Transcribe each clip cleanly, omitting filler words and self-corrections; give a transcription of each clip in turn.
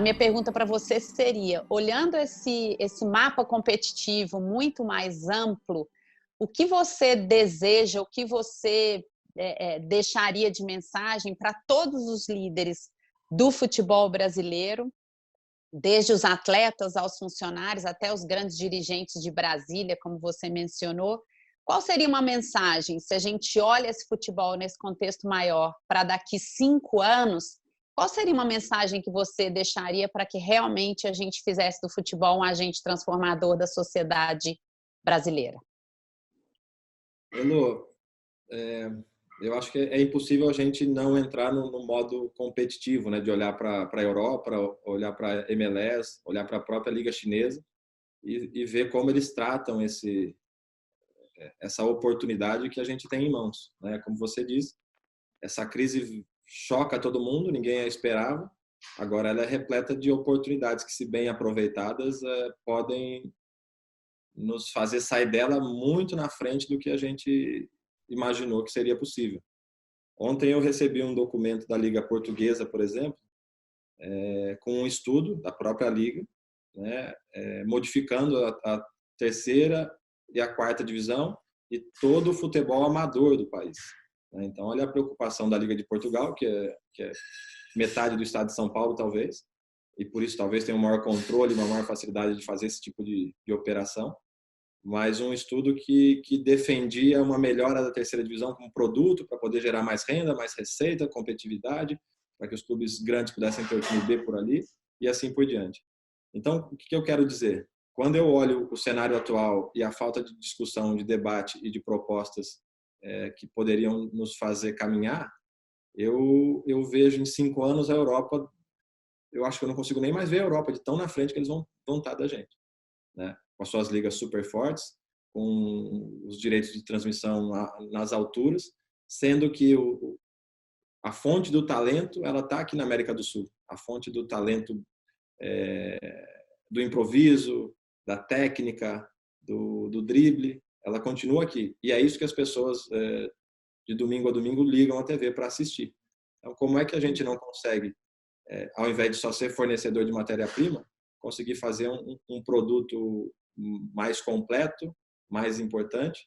minha pergunta para você seria, olhando esse mapa competitivo muito mais amplo, o que você deseja, o que você deixaria de mensagem para todos os líderes do futebol brasileiro, desde os atletas aos funcionários, até os grandes dirigentes de Brasília, como você mencionou? Qual seria uma mensagem, se a gente olha esse futebol nesse contexto maior, para daqui 5 anos, qual seria uma mensagem que você deixaria para que realmente a gente fizesse do futebol um agente transformador da sociedade brasileira? Elô, eu acho que é impossível a gente não entrar no modo competitivo, né? De olhar para a Europa, olhar para a MLS, olhar para a própria Liga Chinesa e ver como eles tratam essa oportunidade que a gente tem em mãos, né? Como você disse, essa crise choca todo mundo, ninguém a esperava. Agora ela é repleta de oportunidades que, se bem aproveitadas, podem nos fazer sair dela muito na frente do que a gente imaginou que seria possível. Ontem eu recebi um documento da Liga Portuguesa, por exemplo, com um estudo da própria Liga, né, modificando a terceira e a quarta divisão e todo o futebol amador do país. Então, olha a preocupação da Liga de Portugal, que é metade do estado de São Paulo, talvez, e por isso talvez tenha um maior controle, uma maior facilidade de fazer esse tipo de operação. Mas um estudo que defendia uma melhora da terceira divisão como produto para poder gerar mais renda, mais receita, competitividade, para que os clubes grandes pudessem ter o time B por ali e assim por diante. Então, o que eu quero dizer? Quando eu olho o cenário atual e a falta de discussão, de debate e de propostas que poderiam nos fazer caminhar, eu vejo em 5 anos a Europa, eu acho que eu não consigo nem mais ver a Europa de tão na frente que eles vão estar da gente, né? Com as suas ligas super fortes, com os direitos de transmissão nas alturas, sendo que a fonte do talento ela está aqui na América do Sul. A fonte do talento do improviso, da técnica, do drible, ela continua aqui. E é isso que as pessoas, de domingo a domingo, ligam a TV para assistir. Então, como é que a gente não consegue, ao invés de só ser fornecedor de matéria-prima, conseguir fazer um produto mais completo, mais importante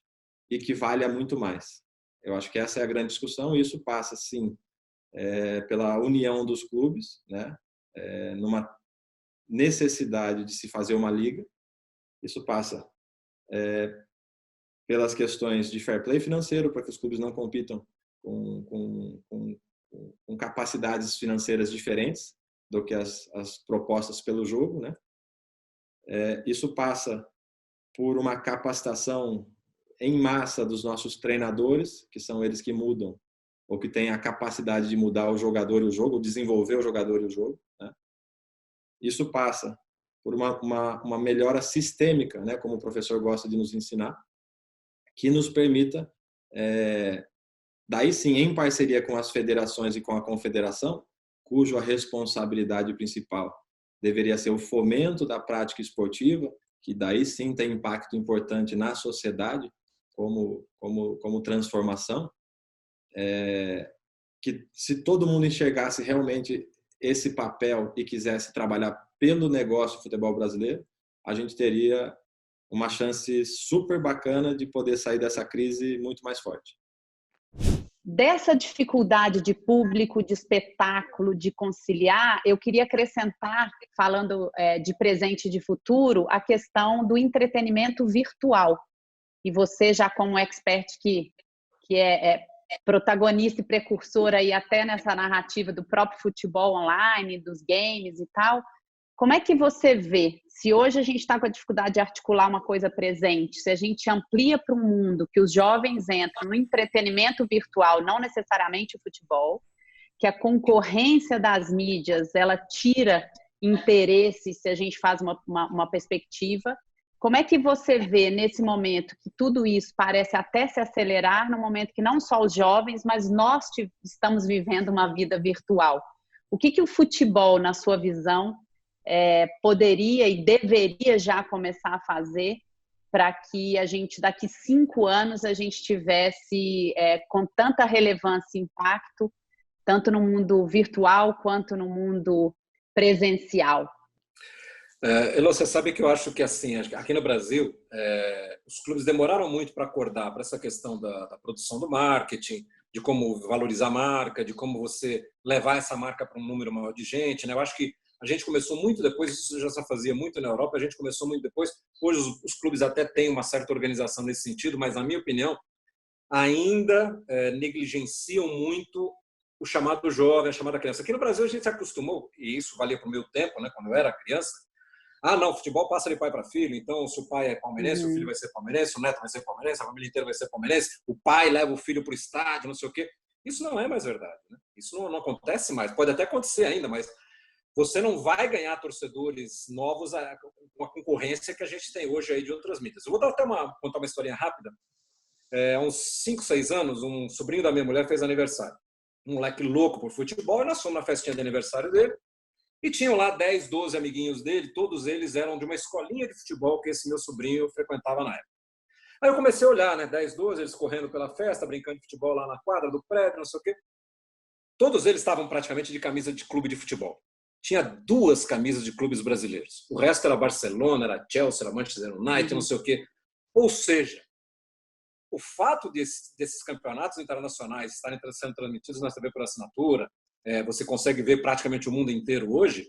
e que valha muito mais? Eu acho que essa é a grande discussão e isso passa, sim, pela união dos clubes, né? Numa necessidade de se fazer uma liga. Isso passa pelas questões de fair play financeiro, para que os clubes não compitam com capacidades financeiras diferentes do que as propostas pelo jogo, né? Isso passa por uma capacitação em massa dos nossos treinadores, que são eles que mudam, ou que têm a capacidade de mudar o jogador e o jogo, desenvolver o jogador e o jogo, né? Isso passa por uma melhora sistêmica, né, como o professor gosta de nos ensinar, que nos permita, daí sim, em parceria com as federações e com a confederação, cuja responsabilidade principal deveria ser o fomento da prática esportiva, que daí sim tem impacto importante na sociedade, como transformação, que se todo mundo enxergasse realmente esse papel e quisesse trabalhar pelo negócio do futebol brasileiro, a gente teria uma chance super bacana de poder sair dessa crise muito mais forte. Dessa dificuldade de público, de espetáculo, de conciliar, eu queria acrescentar, falando de presente e de futuro, a questão do entretenimento virtual. E você, já como expert que é protagonista e precursor aí até nessa narrativa do próprio futebol online, dos games e tal, como é que você vê, se hoje a gente está com a dificuldade de articular uma coisa presente, se a gente amplia para um mundo que os jovens entram no entretenimento virtual, não necessariamente o futebol, que a concorrência das mídias, ela tira interesse se a gente faz uma perspectiva, como é que você vê nesse momento que tudo isso parece até se acelerar, no momento que não só os jovens, mas nós estamos vivendo uma vida virtual? O que o futebol, na sua visão, poderia e deveria já começar a fazer para que a gente, daqui 5 anos, a gente tivesse com tanta relevância e impacto, tanto no mundo virtual quanto no mundo presencial? Elô, você sabe que eu acho que assim, aqui no Brasil, os clubes demoraram muito para acordar para essa questão da produção do marketing, de como valorizar a marca, de como você levar essa marca para um número maior de gente, né? Eu acho que a gente começou muito depois, isso já se fazia muito na Europa, a gente começou muito depois. Hoje os clubes até têm uma certa organização nesse sentido, mas, na minha opinião, ainda negligenciam muito o chamado jovem, a chamada criança. Aqui no Brasil a gente se acostumou, e isso valia para o meu tempo, né, quando eu era criança. Ah, não, futebol passa de pai para filho, então se o pai é palmeirense, o filho vai ser palmeirense, o neto vai ser palmeirense, a família inteira vai ser palmeirense, o pai leva o filho para o estádio, não sei o quê. Isso não é mais verdade, né? Isso não acontece mais. Pode até acontecer ainda, mas você não vai ganhar torcedores novos com a concorrência que a gente tem hoje aí de outras mídias. Eu vou contar uma historinha rápida. Há uns 5, 6 anos, um sobrinho da minha mulher fez aniversário. Um moleque louco por futebol, e nós fomos na festinha de aniversário dele. E tinham lá 10, 12 amiguinhos dele, todos eles eram de uma escolinha de futebol que esse meu sobrinho frequentava na época. Aí eu comecei a olhar, né, 10, 12, eles correndo pela festa, brincando de futebol lá na quadra do prédio, não sei o quê. Todos eles estavam praticamente de camisa de clube de futebol. Tinha 2 camisas de clubes brasileiros. O resto era Barcelona, era Chelsea, era Manchester United, não sei o quê. Ou seja, o fato desses campeonatos internacionais estarem sendo transmitidos na TV por assinatura, você consegue ver praticamente o mundo inteiro hoje,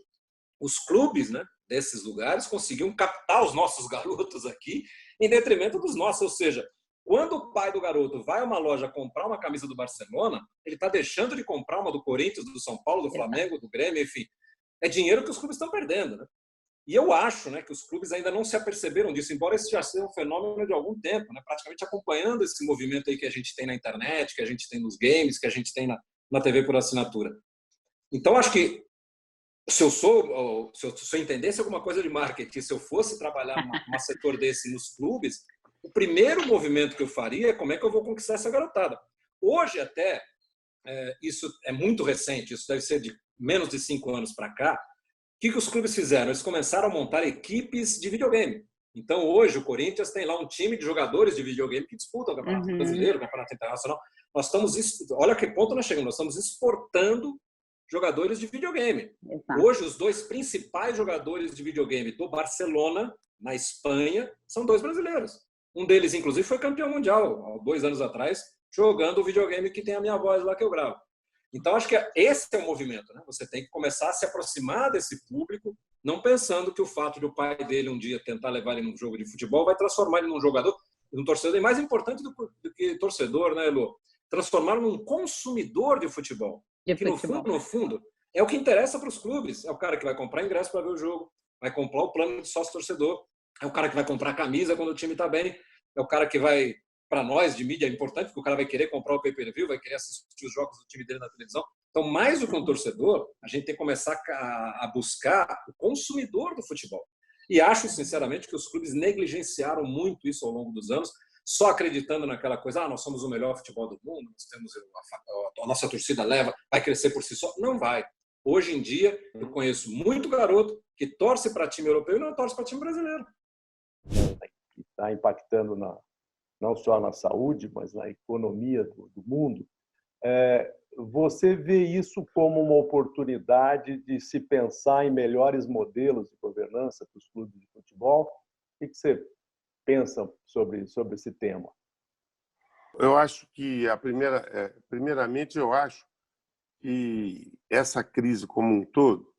os clubes, né, desses lugares conseguiam captar os nossos garotos aqui em detrimento dos nossos. Ou seja, quando o pai do garoto vai a uma loja comprar uma camisa do Barcelona, ele está deixando de comprar uma do Corinthians, do São Paulo, do Flamengo, do Grêmio, enfim. É dinheiro que os clubes estão perdendo, né? E eu acho, né, que os clubes ainda não se aperceberam disso, embora esse já seja um fenômeno de algum tempo, né, praticamente acompanhando esse movimento aí que a gente tem na internet, que a gente tem nos games, que a gente tem na TV por assinatura. Então, acho que se eu entendesse alguma coisa de marketing, se eu fosse trabalhar num setor desse nos clubes, o primeiro movimento que eu faria é como é que eu vou conquistar essa garotada. Hoje até, isso é muito recente, isso deve ser de menos de 5 anos para cá. O que os clubes fizeram? Eles começaram a montar equipes de videogame. Então, hoje, o Corinthians tem lá um time de jogadores de videogame que disputam o Campeonato Brasileiro, o Campeonato Internacional. Olha que ponto nós chegamos, nós estamos exportando jogadores de videogame. Exato. Hoje, os 2 principais jogadores de videogame do Barcelona, na Espanha, são 2 brasileiros. Um deles, inclusive, foi campeão mundial, há 2 anos atrás, jogando o videogame que tem a minha voz lá que eu gravo. Então, acho que esse é o movimento, né? Você tem que começar a se aproximar desse público, não pensando que o fato de o pai dele um dia tentar levar ele num jogo de futebol vai transformar ele num jogador, num torcedor. E mais importante do que torcedor, né, Elô? Transformá-lo num consumidor de futebol. Que, no fundo, é o que interessa para os clubes. É o cara que vai comprar ingresso para ver o jogo, vai comprar o plano de sócio-torcedor, é o cara que vai comprar camisa quando o time está bem, é o cara que vai... Para nós, de mídia, é importante, porque o cara vai querer comprar o pay-per-view, vai querer assistir os jogos do time dele na televisão. Então, mais do que um torcedor, a gente tem que começar a buscar o consumidor do futebol. E acho, sinceramente, que os clubes negligenciaram muito isso ao longo dos anos, só acreditando naquela coisa, nós somos o melhor futebol do mundo, nós temos a nossa torcida leva, vai crescer por si só. Não vai. Hoje em dia, eu conheço muito garoto que torce para time europeu e não torce para time brasileiro. Está impactando não só na saúde, mas na economia do mundo. Você vê isso como uma oportunidade de se pensar em melhores modelos de governança para os clubes de futebol? O que você pensa sobre esse tema? Eu acho que, primeiramente, eu acho que essa crise como um todo,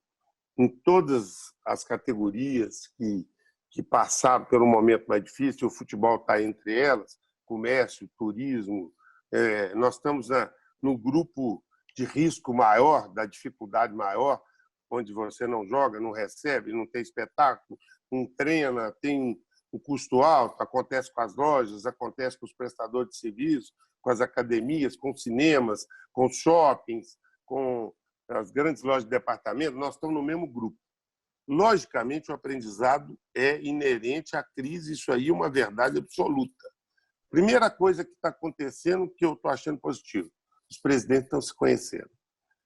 em todas as categorias que passaram por um momento mais difícil, o futebol está entre elas, comércio, turismo, nós estamos no grupo de risco maior, da dificuldade maior, onde você não joga, não recebe, não tem espetáculo, não treina, tem um custo alto, acontece com as lojas, acontece com os prestadores de serviço, com as academias, com os cinemas, com os shoppings, com as grandes lojas de departamento, nós estamos no mesmo grupo. Logicamente, o aprendizado é inerente à crise, isso aí é uma verdade absoluta. Primeira coisa que está acontecendo, que eu estou achando positivo, os presidentes estão se conhecendo.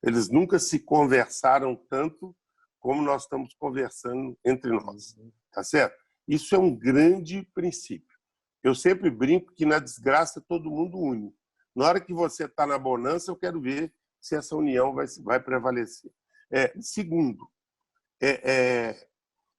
Eles nunca se conversaram tanto como nós estamos conversando entre nós, tá certo? Isso é um grande princípio. Eu sempre brinco que na desgraça todo mundo une. Na hora que você está na bonança, eu quero ver se essa união vai prevalecer. Segundo,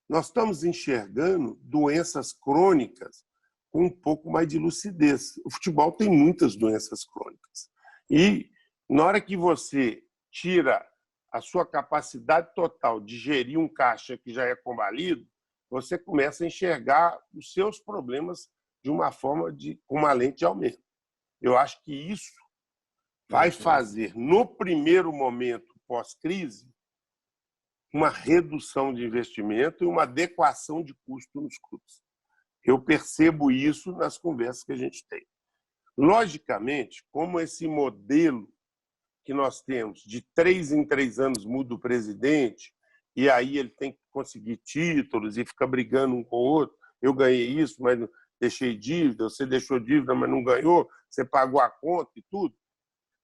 nós estamos enxergando doenças crônicas com um pouco mais de lucidez. O futebol tem muitas doenças crônicas. E na hora que você tira a sua capacidade total de gerir um caixa que já é combalido, você começa a enxergar os seus problemas de uma forma com uma lente de aumento. Eu acho que isso vai fazer, no primeiro momento pós-crise, uma redução de investimento e uma adequação de custo nos clubes. Eu percebo isso nas conversas que a gente tem. Logicamente, como esse modelo que nós temos de 3 em 3 anos muda o presidente, e aí ele tem que conseguir títulos e fica brigando um com o outro, eu ganhei isso, mas deixei dívida, você deixou dívida, mas não ganhou, você pagou a conta e tudo,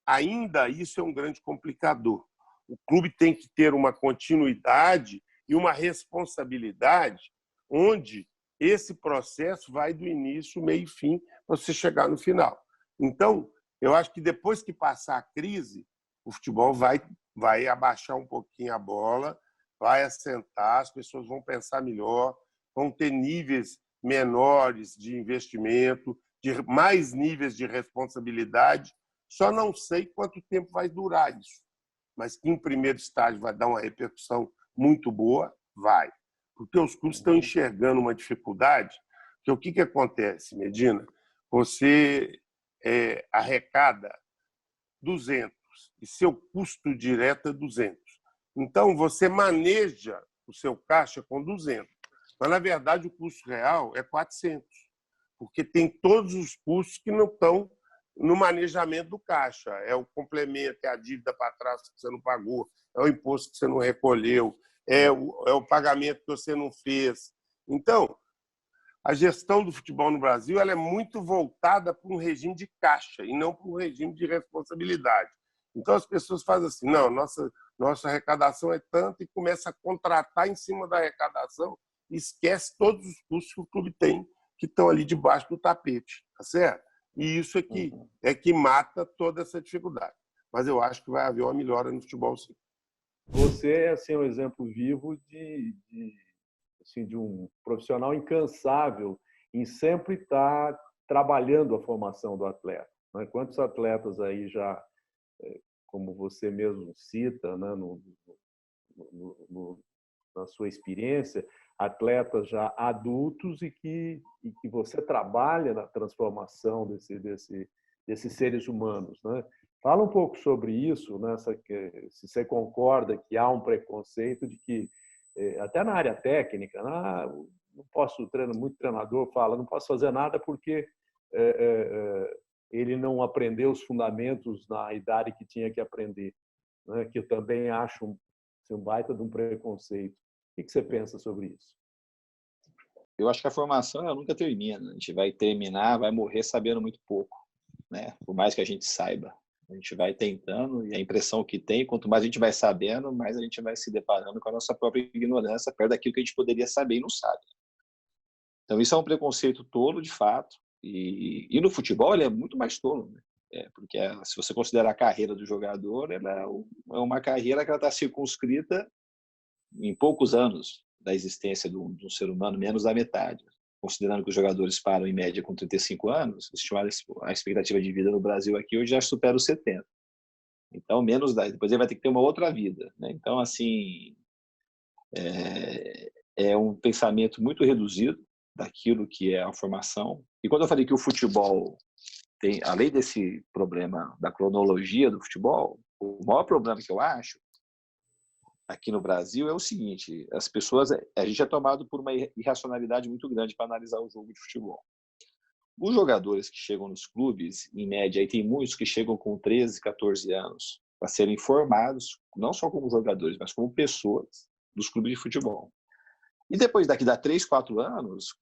ainda isso é um grande complicador. O clube tem que ter uma continuidade e uma responsabilidade onde esse processo vai do início, meio e fim, para você chegar no final. Então, eu acho que depois que passar a crise, o futebol vai abaixar um pouquinho a bola, vai assentar, as pessoas vão pensar melhor, vão ter níveis menores de investimento, de mais níveis de responsabilidade. Só não sei quanto tempo vai durar isso, mas que em primeiro estágio vai dar uma repercussão muito boa, vai. Porque os clubes estão enxergando uma dificuldade, que o que acontece, Medina? Você arrecada 200 e seu custo direto é 200. Então, você maneja o seu caixa com 200. Mas, na verdade, o custo real é 400, porque tem todos os custos que não estão no manejamento do caixa. É o complemento, é a dívida para trás que você não pagou, é o imposto que você não recolheu, é o pagamento que você não fez. Então, a gestão do futebol no Brasil ela é muito voltada para um regime de caixa e não para um regime de responsabilidade. Então, as pessoas fazem assim, não, nossa arrecadação é tanto e começa a contratar em cima da arrecadação e esquece todos os custos que o clube tem que estão ali debaixo do tapete, tá certo? E isso é que mata toda essa dificuldade. Mas eu acho que vai haver uma melhora no futebol, sim. Você é assim, um exemplo vivo de um profissional incansável em sempre estar trabalhando a formação do atleta. Quantos atletas aí já, como você mesmo cita, né, na sua experiência, atletas já adultos e que você trabalha na transformação desses seres humanos, né? Fala um pouco sobre isso, né? Se você concorda que há um preconceito de que, até na área técnica, não posso, muito treinador fala, não posso fazer nada porque ele não aprendeu os fundamentos na idade que tinha que aprender, né? Que eu também acho um baita de um preconceito. O que você pensa sobre isso? Eu acho que a formação ela nunca termina. A gente vai terminar, vai morrer sabendo muito pouco, né? Por mais que a gente saiba. A gente vai tentando e a impressão que tem, quanto mais a gente vai sabendo, mais a gente vai se deparando com a nossa própria ignorância perto daquilo que a gente poderia saber e não sabe. Então, isso é um preconceito tolo, de fato. E no futebol, ele é muito mais tolo, né? Porque se você considerar a carreira do jogador, ela é uma carreira que está circunscrita em poucos anos da existência de um ser humano, menos da metade. Considerando que os jogadores param em média com 35 anos, a expectativa de vida no Brasil aqui hoje já supera os 70. Então, depois ele vai ter que ter uma outra vida, né? Então, assim, é um pensamento muito reduzido daquilo que é a formação. E quando eu falei que o futebol tem, além desse problema da cronologia do futebol, o maior problema que eu acho aqui no Brasil é o seguinte: as pessoas, a gente é tomado por uma irracionalidade muito grande para analisar o jogo de futebol. Os jogadores que chegam nos clubes, em média, aí tem muitos que chegam com 13, 14 anos para serem formados, não só como jogadores, mas como pessoas dos clubes de futebol. E depois daqui a 3, 4 anos,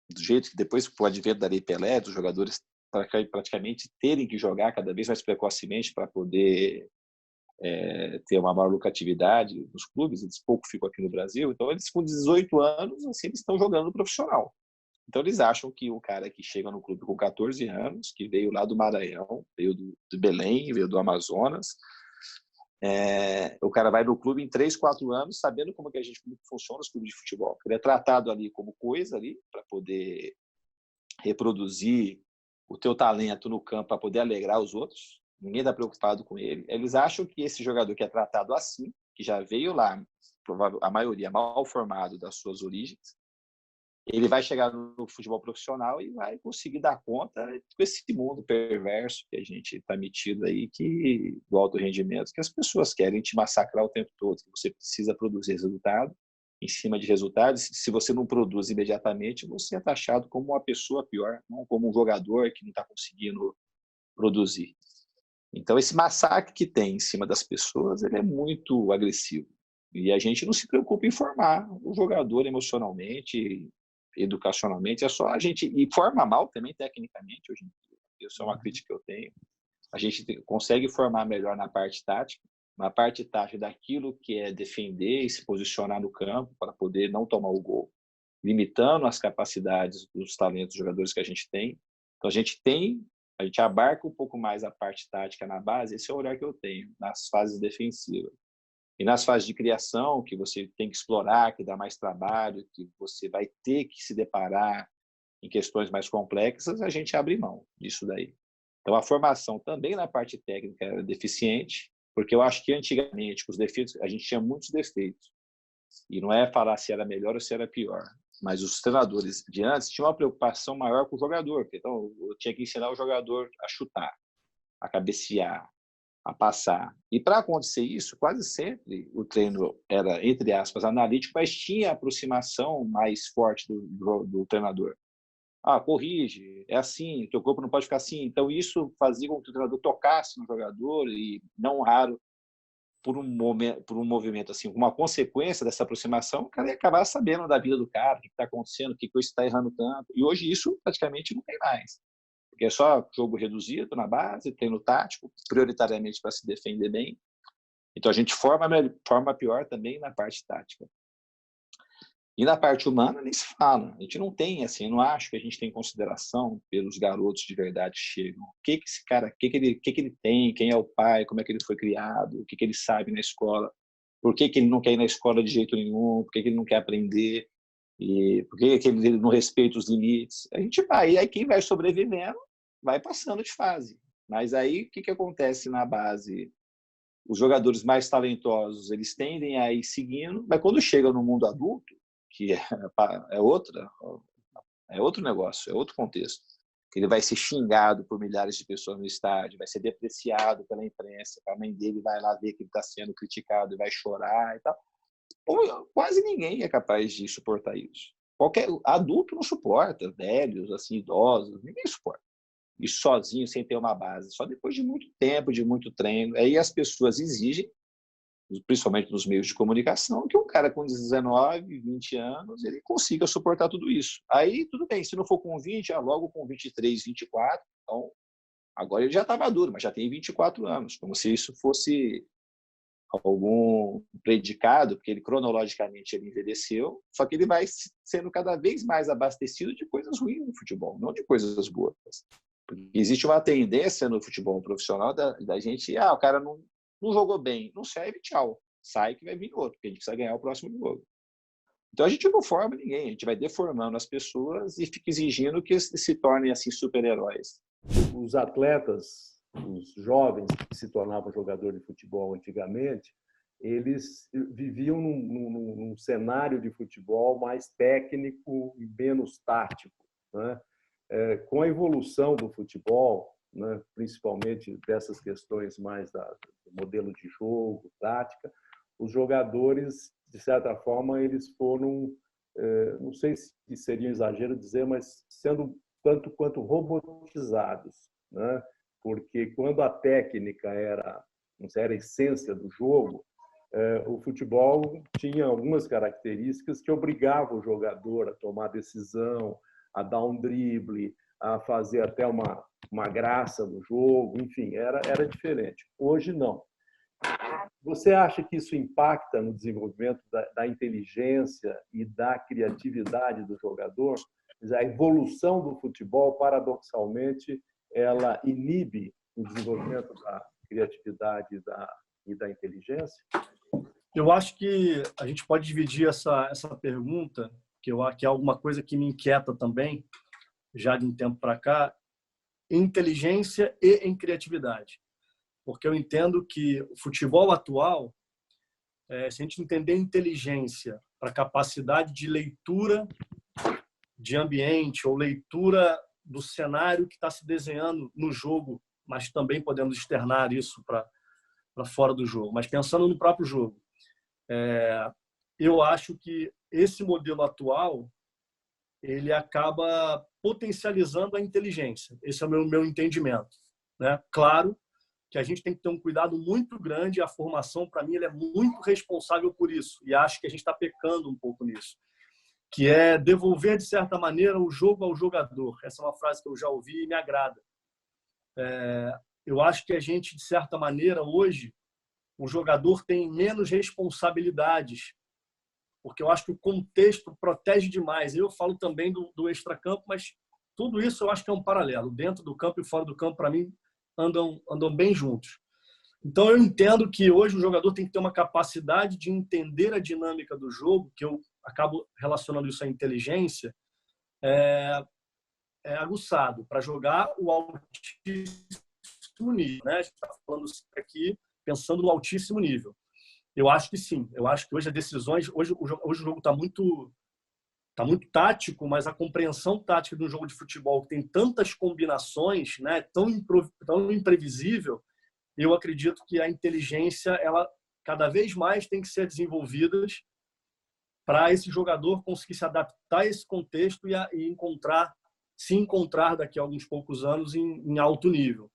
do jeito que depois com o advento da Lei Pelé, dos jogadores praticamente terem que jogar cada vez mais precocemente para poder ter uma maior lucratividade nos clubes, eles pouco ficam aqui no Brasil, então eles com 18 anos, assim, eles estão jogando no profissional. Então eles acham que o cara que chega no clube com 14 anos, que veio lá do Maranhão, veio do Belém, veio do Amazonas, o cara vai no clube em 3, 4 anos, sabendo como que funciona os clubes de futebol. Ele é tratado ali como coisa ali para poder reproduzir o teu talento no campo para poder alegrar os outros. Ninguém está preocupado com ele. Eles acham que esse jogador que é tratado assim, que já veio lá, a maioria mal formado das suas origens, ele vai chegar no futebol profissional e vai conseguir dar conta com esse mundo perverso que a gente está metido aí, do alto rendimento, que as pessoas querem te massacrar o tempo todo, que você precisa produzir resultado em cima de resultados. Se você não produz imediatamente, você é taxado como uma pessoa pior, não como um jogador que não está conseguindo produzir. Então, esse massacre que tem em cima das pessoas, ele é muito agressivo. E a gente não se preocupa em formar o jogador emocionalmente, educacionalmente, é só a gente... E forma mal também, tecnicamente, hoje em dia. Isso é uma crítica que eu tenho. A gente consegue formar melhor na parte tática daquilo que é defender e se posicionar no campo para poder não tomar o gol, limitando as capacidades dos talentos dos jogadores que a gente tem. Então, a gente abarca um pouco mais a parte tática na base, esse é o olhar que eu tenho, nas fases defensivas. E nas fases de criação, que você tem que explorar, que dá mais trabalho, que você vai ter que se deparar em questões mais complexas, a gente abre mão disso daí. Então, a formação também na parte técnica era deficiente, porque eu acho que antigamente, com os defeitos, a gente tinha muitos defeitos. E não é falar se era melhor ou se era pior, mas os treinadores de antes tinham uma preocupação maior com o jogador. Então, eu tinha que ensinar o jogador a chutar, a cabecear, a passar. E para acontecer isso, quase sempre o treino era, entre aspas, analítico, mas tinha a aproximação mais forte do treinador. Corrige, é assim, teu corpo não pode ficar assim. Então, isso fazia com que o treinador tocasse no jogador e, não raro, por um movimento, assim, uma consequência dessa aproximação, o cara ia acabar sabendo da vida do cara, o que está acontecendo, o que isso está errando tanto. E hoje isso praticamente não tem mais. Porque é só jogo reduzido na base, treino tático, prioritariamente para se defender bem. Então, a gente forma pior também na parte tática. E na parte humana, nem se fala. A gente não tem, assim, eu não acho que a gente tem consideração pelos garotos de verdade que chegam. O que esse cara, o que ele tem, quem é o pai, como é que ele foi criado, o que ele sabe na escola, por que ele não quer ir na escola de jeito nenhum, por que ele não quer aprender, e por que ele não respeita os limites. A gente vai, e aí quem vai sobrevivendo vai passando de fase. Mas aí, o que acontece na base? Os jogadores mais talentosos, eles tendem a ir seguindo, mas quando chega no mundo adulto, que é outro negócio, é outro contexto. Ele vai ser xingado por milhares de pessoas no estádio, vai ser depreciado pela imprensa, a mãe dele vai lá ver que ele está sendo criticado e vai chorar e tal. Quase ninguém é capaz de suportar isso. Qualquer adulto não suporta, velhos, assim, idosos, ninguém suporta. E sozinho, sem ter uma base, só depois de muito tempo, de muito treino. Aí as pessoas exigem, principalmente nos meios de comunicação, que um cara com 19, 20 anos, ele consiga suportar tudo isso. Aí, tudo bem, se não for com 20, logo com 23, 24, então, agora ele já está maduro, mas já tem 24 anos, como se isso fosse algum predicado, porque ele cronologicamente ele envelheceu, só que ele vai sendo cada vez mais abastecido de coisas ruins no futebol, não de coisas boas. Porque existe uma tendência no futebol profissional da gente, o cara não jogou bem, não serve, tchau. Sai que vai vir outro, porque a gente precisa ganhar o próximo jogo. Então a gente não forma ninguém, a gente vai deformando as pessoas e fica exigindo que se tornem assim super-heróis. Os atletas, os jovens que se tornavam jogadores de futebol antigamente, eles viviam num cenário de futebol mais técnico e menos tático, né? Com a evolução do futebol, né, principalmente dessas questões mais do modelo de jogo, tática, os jogadores, de certa forma, eles foram, não sei se seria um exagero dizer, mas sendo tanto quanto robotizados, né? Porque quando a técnica era a essência do jogo, o futebol tinha algumas características que obrigavam o jogador a tomar decisão, a dar um drible, a fazer até uma graça no jogo, enfim, era diferente. Hoje, não. Você acha que isso impacta no desenvolvimento da inteligência e da criatividade do jogador? A evolução do futebol, paradoxalmente, ela inibe o desenvolvimento da criatividade e da inteligência? Eu acho que a gente pode dividir essa pergunta, que é alguma coisa que me inquieta também, já de um tempo para cá, em inteligência e em criatividade. Porque eu entendo que o futebol atual, se a gente entender inteligência para capacidade de leitura de ambiente ou leitura do cenário que está se desenhando no jogo, mas também podemos externar isso para fora do jogo. Mas pensando no próprio jogo, eu acho que esse modelo atual ele acaba potencializando a inteligência. Esse é o meu entendimento, né? Claro que a gente tem que ter um cuidado muito grande. A formação, para mim, ela é muito responsável por isso. E acho que a gente está pecando um pouco nisso, que é devolver, de certa maneira, o jogo ao jogador. Essa é uma frase que eu já ouvi e me agrada. Eu acho que a gente, de certa maneira, hoje, o jogador tem menos responsabilidades, porque eu acho que o contexto protege demais. Eu falo também do extracampo, mas tudo isso eu acho que é um paralelo. Dentro do campo e fora do campo, para mim, andam bem juntos. Então, eu entendo que hoje o jogador tem que ter uma capacidade de entender a dinâmica do jogo, que eu acabo relacionando isso à inteligência, aguçado, para jogar o altíssimo nível, né? A gente está falando aqui pensando no altíssimo nível. Eu acho que sim. Eu acho que hoje as decisões... Hoje o jogo está muito tático, mas a compreensão tática de um jogo de futebol que tem tantas combinações, né, tão imprevisível, eu acredito que a inteligência, ela cada vez mais tem que ser desenvolvida para esse jogador conseguir se adaptar a esse contexto e se encontrar daqui a alguns poucos anos em alto nível.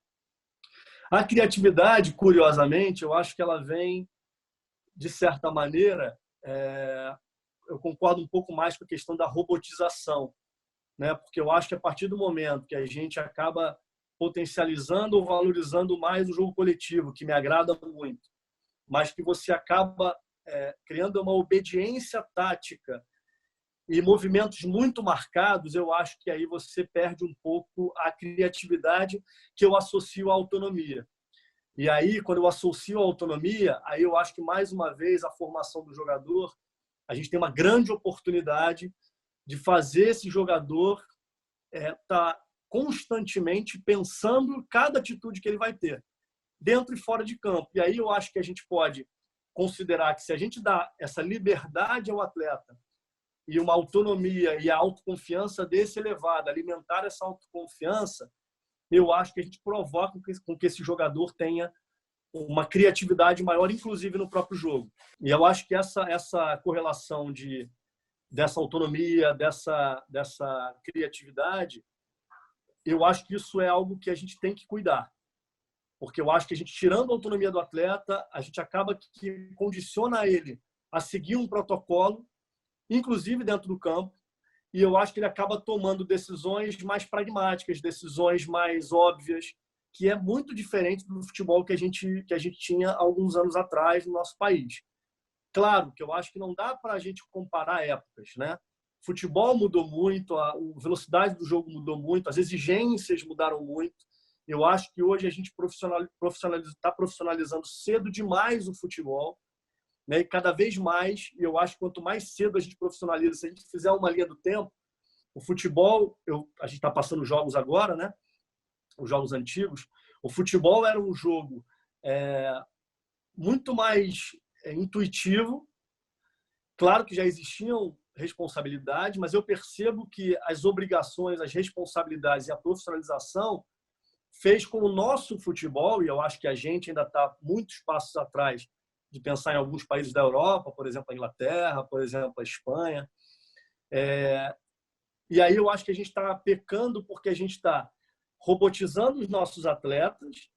A criatividade, curiosamente, eu acho que ela vem, de certa maneira, eu concordo um pouco mais com a questão da robotização, né? Porque eu acho que a partir do momento que a gente acaba potencializando ou valorizando mais o jogo coletivo, que me agrada muito, mas que você acaba criando uma obediência tática e movimentos muito marcados, eu acho que aí você perde um pouco a criatividade, que eu associo à autonomia. E aí, quando eu associo à autonomia, aí eu acho que, mais uma vez, a formação do jogador, a gente tem uma grande oportunidade de fazer esse jogador estar constantemente pensando cada atitude que ele vai ter, dentro e fora de campo. E aí eu acho que a gente pode considerar que, se a gente dá essa liberdade ao atleta e uma autonomia e a autoconfiança desse elevada, alimentar essa autoconfiança, eu acho que a gente provoca com que esse jogador tenha uma criatividade maior, inclusive no próprio jogo. E eu acho que essa correlação dessa autonomia, dessa criatividade, eu acho que isso é algo que a gente tem que cuidar. Porque eu acho que a gente, tirando a autonomia do atleta, a gente acaba que condiciona ele a seguir um protocolo, inclusive dentro do campo, e eu acho que ele acaba tomando decisões mais pragmáticas, decisões mais óbvias, que é muito diferente do futebol que a gente tinha alguns anos atrás no nosso país. Claro que eu acho que não dá para a gente comparar épocas, né? O futebol mudou muito, a velocidade do jogo mudou muito, as exigências mudaram muito. Eu acho que hoje a gente está profissionalizando cedo demais o futebol, né? E cada vez mais, e eu acho que quanto mais cedo a gente profissionaliza, se a gente fizer uma linha do tempo, o futebol, a gente está passando jogos agora, né? Os jogos antigos, o futebol era um jogo muito mais intuitivo. Claro que já existiam responsabilidades, mas eu percebo que as obrigações, as responsabilidades e a profissionalização fez com o nosso futebol, e eu acho que a gente ainda está muitos passos atrás de pensar em alguns países da Europa, por exemplo, a Inglaterra, por exemplo, a Espanha. E aí eu acho que a gente está pecando porque a gente está robotizando os nossos atletas,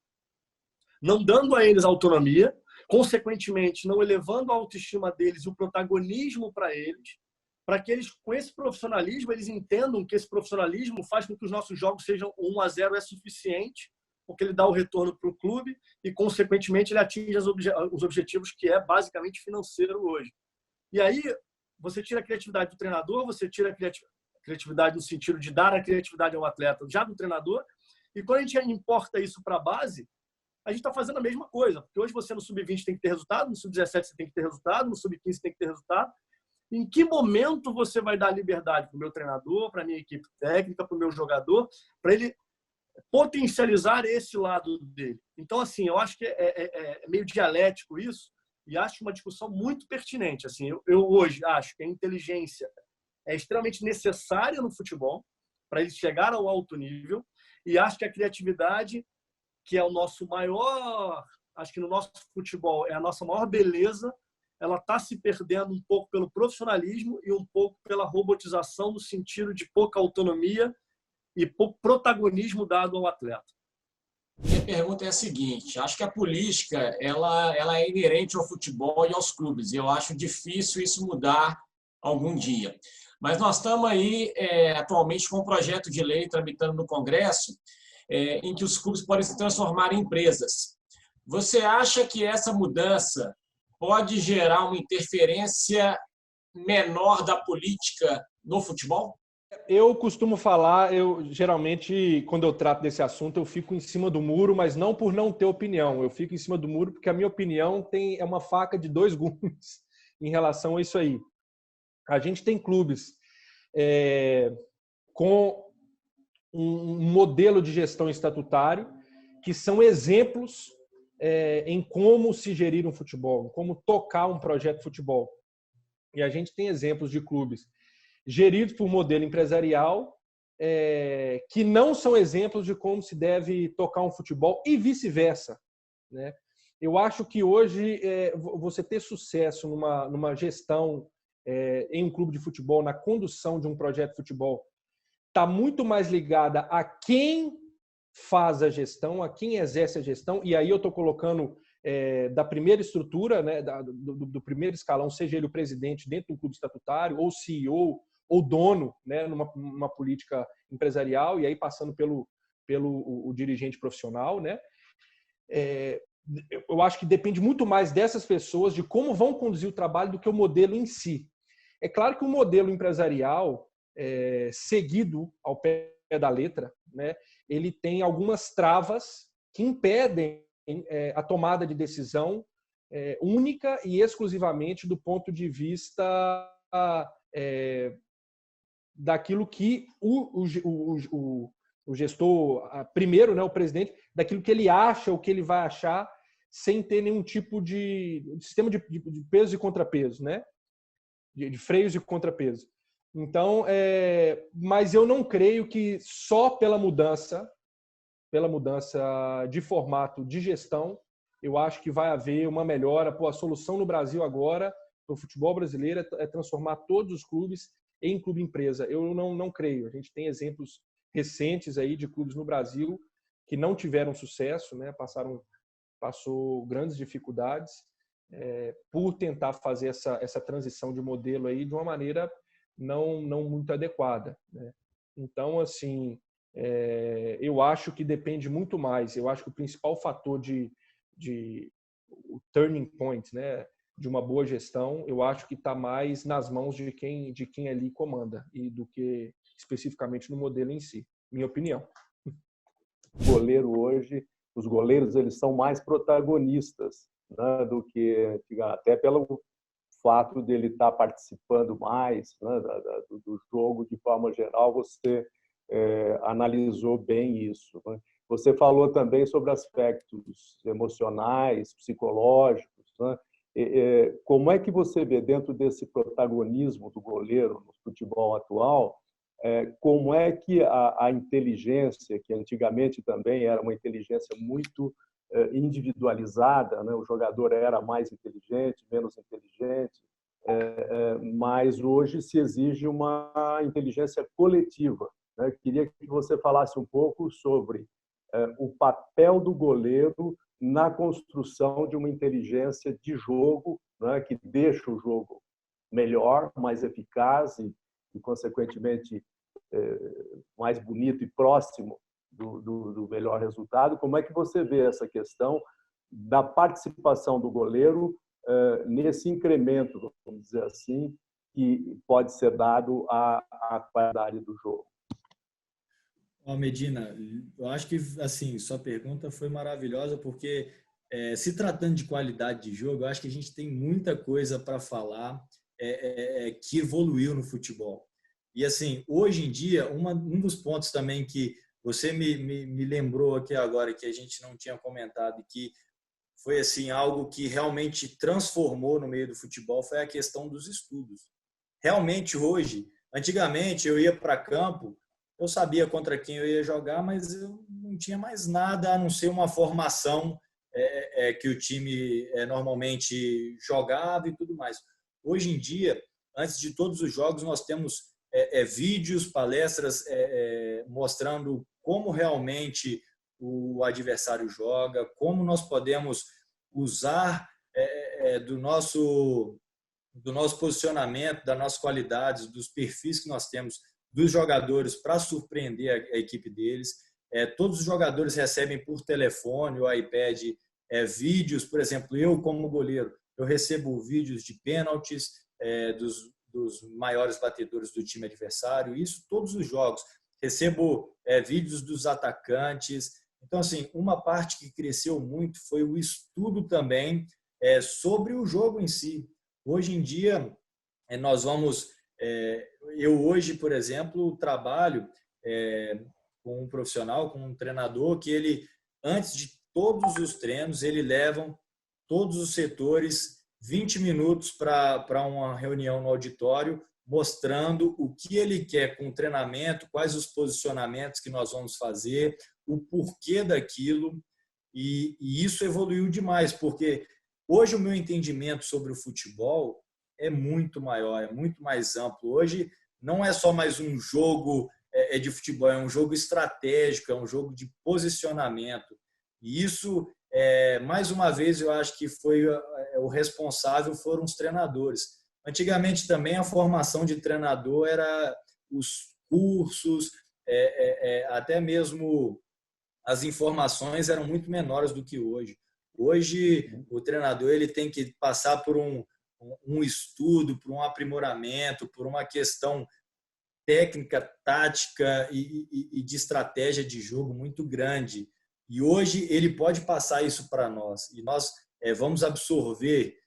não dando a eles autonomia, consequentemente, não elevando a autoestima deles e o protagonismo para eles, para que eles, com esse profissionalismo, eles entendam que esse profissionalismo faz com que os nossos jogos sejam 1-0 é suficiente, porque ele dá o retorno para o clube e, consequentemente, ele atinge os objetivos que é basicamente financeiro hoje. E aí, você tira a criatividade do treinador, você tira a criatividade no sentido de dar a criatividade ao atleta já do treinador, e quando a gente importa isso para a base, a gente está fazendo a mesma coisa. Porque hoje você no sub-20 tem que ter resultado, no sub-17 você tem que ter resultado, no sub-15 tem que ter resultado. Em que momento você vai dar liberdade para o meu treinador, para a minha equipe técnica, para o meu jogador, para ele potencializar esse lado dele? Então, assim, eu acho que é meio dialético isso e acho uma discussão muito pertinente. Assim, eu hoje acho que a inteligência é extremamente necessária no futebol para ele chegar ao alto nível e acho que a criatividade, que é o nosso maior, acho que no nosso futebol é a nossa maior beleza, ela está se perdendo um pouco pelo profissionalismo e um pouco pela robotização no sentido de pouca autonomia e pouco protagonismo dado ao atleta. Minha pergunta é a seguinte: acho que a política ela é inerente ao futebol e aos clubes. Eu acho difícil isso mudar algum dia. Mas nós estamos aí atualmente com um projeto de lei tramitando no Congresso em que os clubes podem se transformar em empresas. Você acha que essa mudança pode gerar uma interferência menor da política no futebol? Eu costumo falar, geralmente, quando eu trato desse assunto, eu fico em cima do muro, mas não por não ter opinião. Eu fico em cima do muro porque a minha opinião é uma faca de dois gumes em relação a isso aí. A gente tem clubes com um modelo de gestão estatutário que são exemplos em como se gerir um futebol, como tocar um projeto de futebol. E a gente tem exemplos de clubes geridos por modelo empresarial que não são exemplos de como se deve tocar um futebol e vice-versa, né? Eu acho que hoje você ter sucesso numa gestão em um clube de futebol, na condução de um projeto de futebol, está muito mais ligada a quem faz a gestão, a quem exerce a gestão, e aí eu estou colocando da primeira estrutura, né, do primeiro escalão, seja ele o presidente dentro de um clube estatutário, ou CEO, ou dono, né, numa política empresarial, e aí passando pelo o dirigente profissional, né? Eu acho que depende muito mais dessas pessoas, de como vão conduzir o trabalho, do que o modelo em si. É claro que o modelo empresarial, seguido ao pé da letra, né, ele tem algumas travas que impedem a tomada de decisão única e exclusivamente do ponto de vista daquilo que o gestor, primeiro, né, o presidente, daquilo que ele acha, o que ele vai achar, sem ter nenhum tipo de sistema de peso e contrapeso, né? De freios e contrapeso. Então, mas eu não creio que só pela mudança de formato de gestão, eu acho que vai haver uma melhora. A solução no Brasil agora, no futebol brasileiro, é transformar todos os clubes em clube-empresa. Eu não creio. A gente tem exemplos recentes aí de clubes no Brasil que não tiveram sucesso, né? Passou grandes dificuldades por tentar fazer essa transição de modelo aí de uma maneira não muito adequada, né? Então, assim, eu acho que depende muito mais. Eu acho que o principal fator o turning point, né, de uma boa gestão, eu acho que está mais nas mãos de quem ali comanda, e do que especificamente no modelo em si, minha opinião. Goleiro hoje, os goleiros eles são mais protagonistas, né, do que até pelo fato dele estar participando mais, né, do jogo de forma geral. Você analisou bem isso, né? Você falou também sobre aspectos emocionais, psicológicos, né? Como é que você vê, dentro desse protagonismo do goleiro no futebol atual, como é que a inteligência, que antigamente também era uma inteligência muito individualizada, né? O jogador era mais inteligente, menos inteligente, mas hoje se exige uma inteligência coletiva, né? Queria que você falasse um pouco sobre o papel do goleiro na construção de uma inteligência de jogo, né, que deixa o jogo melhor, mais eficaz e consequentemente, mais bonito e próximo do melhor resultado. Como é que você vê essa questão da participação do goleiro nesse incremento, vamos dizer assim, que pode ser dado à qualidade do jogo? Medina, eu acho que assim sua pergunta foi maravilhosa porque se tratando de qualidade de jogo, eu acho que a gente tem muita coisa para falar que evoluiu no futebol. E assim, hoje em dia, um dos pontos também que você me lembrou aqui agora que a gente não tinha comentado, que foi assim algo que realmente transformou no meio do futebol, foi a questão dos estudos. Realmente hoje, antigamente eu ia para campo, eu sabia contra quem eu ia jogar, mas eu não tinha mais nada a não ser uma formação que o time normalmente jogava e tudo mais. Hoje em dia, antes de todos os jogos, nós temos vídeos, palestras mostrando como realmente o adversário joga, como nós podemos usar do nosso posicionamento, das nossas qualidades, dos perfis que nós temos dos jogadores para surpreender a equipe deles. Todos os jogadores recebem por telefone ou iPad vídeos, por exemplo, eu como goleiro, eu recebo vídeos de pênaltis dos maiores batedores do time adversário, isso todos os jogos. Recebo vídeos dos atacantes. Então, assim, uma parte que cresceu muito foi o estudo também sobre o jogo em si. Hoje em dia, nós vamos... eu hoje, por exemplo, trabalho com um profissional, com um treinador, que ele, antes de todos os treinos, ele leva todos os setores 20 minutos para uma reunião no auditório, mostrando o que ele quer com o treinamento, quais os posicionamentos que nós vamos fazer, o porquê daquilo. E isso evoluiu demais, porque hoje o meu entendimento sobre o futebol é muito maior, é muito mais amplo. Hoje não é só mais um jogo de futebol, é um jogo estratégico, é um jogo de posicionamento. E isso, mais uma vez, eu acho que foi o responsável foram os treinadores. Antigamente também a formação de treinador era os cursos, até mesmo as informações eram muito menores do que hoje. Hoje o treinador ele tem que passar por um estudo, por um aprimoramento, por uma questão técnica, tática e de estratégia de jogo muito grande. E hoje ele pode passar isso para nós e nós vamos absorver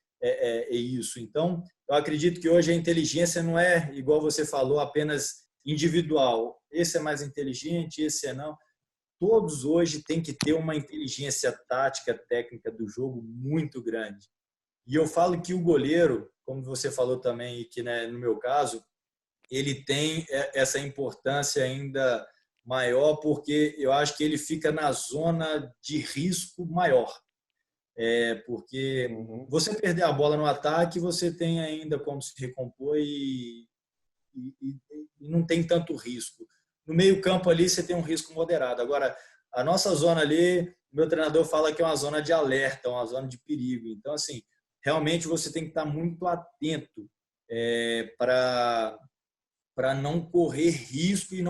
isso. Então, eu acredito que hoje a inteligência não é, igual você falou, apenas individual. Esse é mais inteligente, esse não. Todos hoje têm que ter uma inteligência tática, técnica do jogo muito grande. E eu falo que o goleiro, como você falou também, e que no meu caso, ele tem essa importância ainda maior, porque eu acho que ele fica na zona de risco maior. Porque você perder a bola no ataque, você tem ainda como se recompor e não tem tanto risco. No meio campo ali, você tem um risco moderado. Agora, a nossa zona ali, meu treinador fala que é uma zona de alerta, uma zona de perigo. Então, assim, realmente você tem que estar muito atento para não correr risco e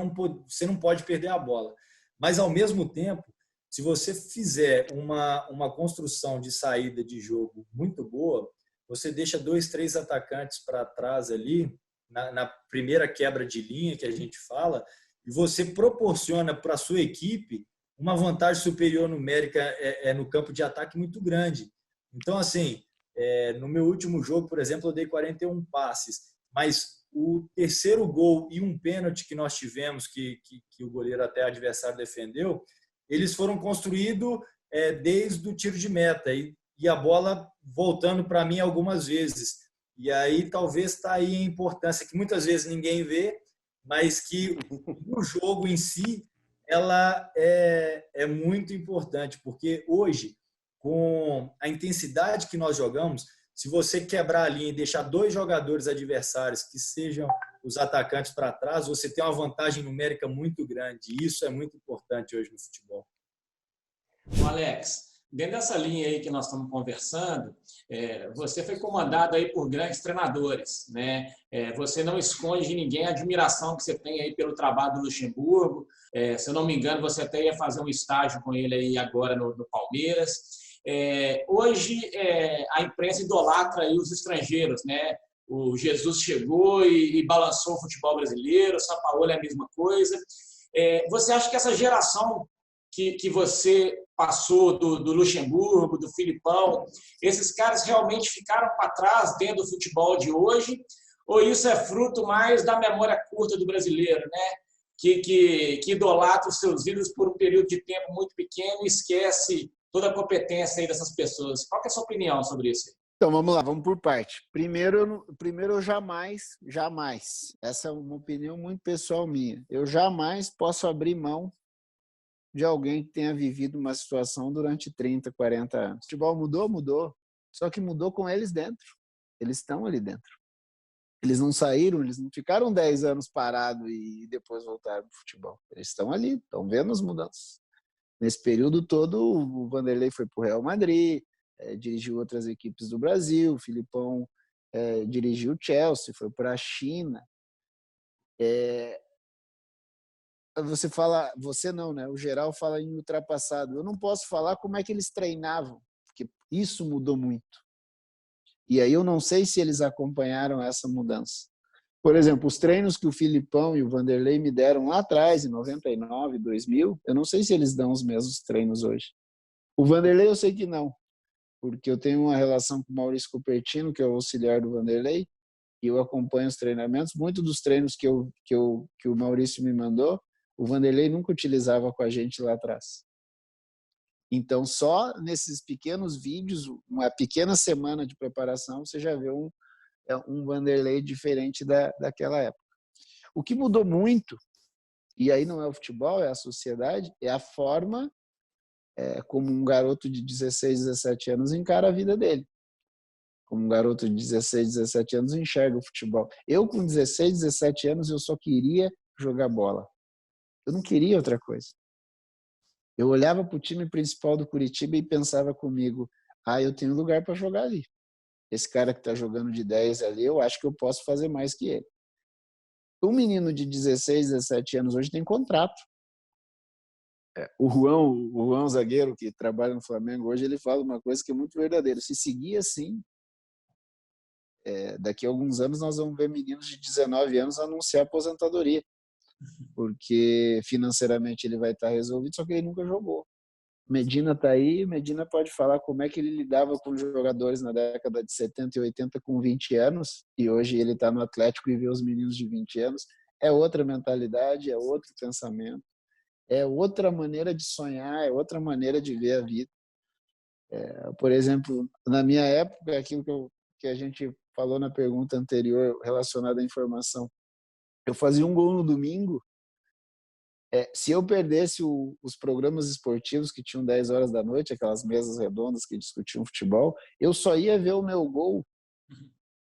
você não pode perder a bola. Mas, ao mesmo tempo, se você fizer uma construção de saída de jogo muito boa, você deixa 2, 3 atacantes para trás ali, na primeira quebra de linha que a gente fala, e você proporciona para a sua equipe uma vantagem superior numérica no campo de ataque muito grande. Então, assim, no meu último jogo, por exemplo, eu dei 41 passes, mas o terceiro gol e um pênalti que nós tivemos, que o goleiro até adversário defendeu, eles foram construídos desde o tiro de meta e a bola voltando para mim algumas vezes. E aí talvez está aí a importância que muitas vezes ninguém vê, mas que o jogo em si ela é muito importante, porque hoje, com a intensidade que nós jogamos, se você quebrar a linha e deixar 2 jogadores adversários que sejam os atacantes para trás, você tem uma vantagem numérica muito grande. E isso é muito importante hoje no futebol. Alex, dentro dessa linha aí que nós estamos conversando, você foi comandado aí por grandes treinadores, né? Você não esconde de ninguém a admiração que você tem aí pelo trabalho do Luxemburgo. Se eu não me engano, você até ia fazer um estágio com ele aí agora no Palmeiras. Hoje, a imprensa idolatra aí os estrangeiros, né? O Jesus chegou e balançou o futebol brasileiro, o Sampaoli é a mesma coisa. Você acha que essa geração que você passou, do Luxemburgo, do Filipão, esses caras realmente ficaram para trás dentro do futebol de hoje? Ou isso é fruto mais da memória curta do brasileiro, né? Que idolatra os seus ídolos por um período de tempo muito pequeno e esquece toda a competência aí dessas pessoas? Qual que é a sua opinião sobre isso? Então, vamos lá, vamos por parte. Primeiro eu jamais, essa é uma opinião muito pessoal minha, eu jamais posso abrir mão de alguém que tenha vivido uma situação durante 30, 40 anos. O futebol mudou, só que mudou com eles dentro. Eles estão ali dentro. Eles não saíram, eles não ficaram 10 anos parados e depois voltaram para o futebol. Eles estão ali, estão vendo as mudanças. Nesse período todo, o Vanderlei foi para o Real Madrid, dirigiu outras equipes do Brasil, o Filipão dirigiu o Chelsea, foi para a China. Você fala, você não, né? O geral fala em ultrapassado. Eu não posso falar como é que eles treinavam, porque isso mudou muito. E aí eu não sei se eles acompanharam essa mudança. Por exemplo, os treinos que o Filipão e o Vanderlei me deram lá atrás, em 99, 2000, eu não sei se eles dão os mesmos treinos hoje. O Vanderlei eu sei que não, porque eu tenho uma relação com o Maurício Cupertino, que é o auxiliar do Vanderlei, e eu acompanho os treinamentos. Muitos dos treinos que o Maurício me mandou, o Vanderlei nunca utilizava com a gente lá atrás. Então, só nesses pequenos vídeos, uma pequena semana de preparação, você já vê um Vanderlei diferente daquela época. O que mudou muito, e aí não é o futebol, é a sociedade, é a forma como um garoto de 16, 17 anos encara a vida dele. Como um garoto de 16, 17 anos enxerga o futebol. Eu, com 16, 17 anos, eu só queria jogar bola. Eu não queria outra coisa. Eu olhava para o time principal do Curitiba e pensava comigo, eu tenho lugar para jogar ali. Esse cara que está jogando de 10 ali, eu acho que eu posso fazer mais que ele. Um menino de 16, 17 anos hoje tem contrato. O Juan, zagueiro que trabalha no Flamengo hoje, ele fala uma coisa que é muito verdadeira. Se seguir assim, daqui a alguns anos nós vamos ver meninos de 19 anos anunciar aposentadoria. Porque financeiramente ele vai estar resolvido, só que ele nunca jogou. Medina está aí, Medina pode falar como é que ele lidava com jogadores na década de 70 e 80 com 20 anos, e hoje ele está no Atlético e vê os meninos de 20 anos. É outra mentalidade, é outro pensamento, é outra maneira de sonhar, é outra maneira de ver a vida. Por exemplo, na minha época, aquilo que a gente falou na pergunta anterior relacionada à informação, eu fazia um gol no domingo. Se eu perdesse os programas esportivos que tinham 10 horas da noite, aquelas mesas redondas que discutiam futebol, eu só ia ver o meu gol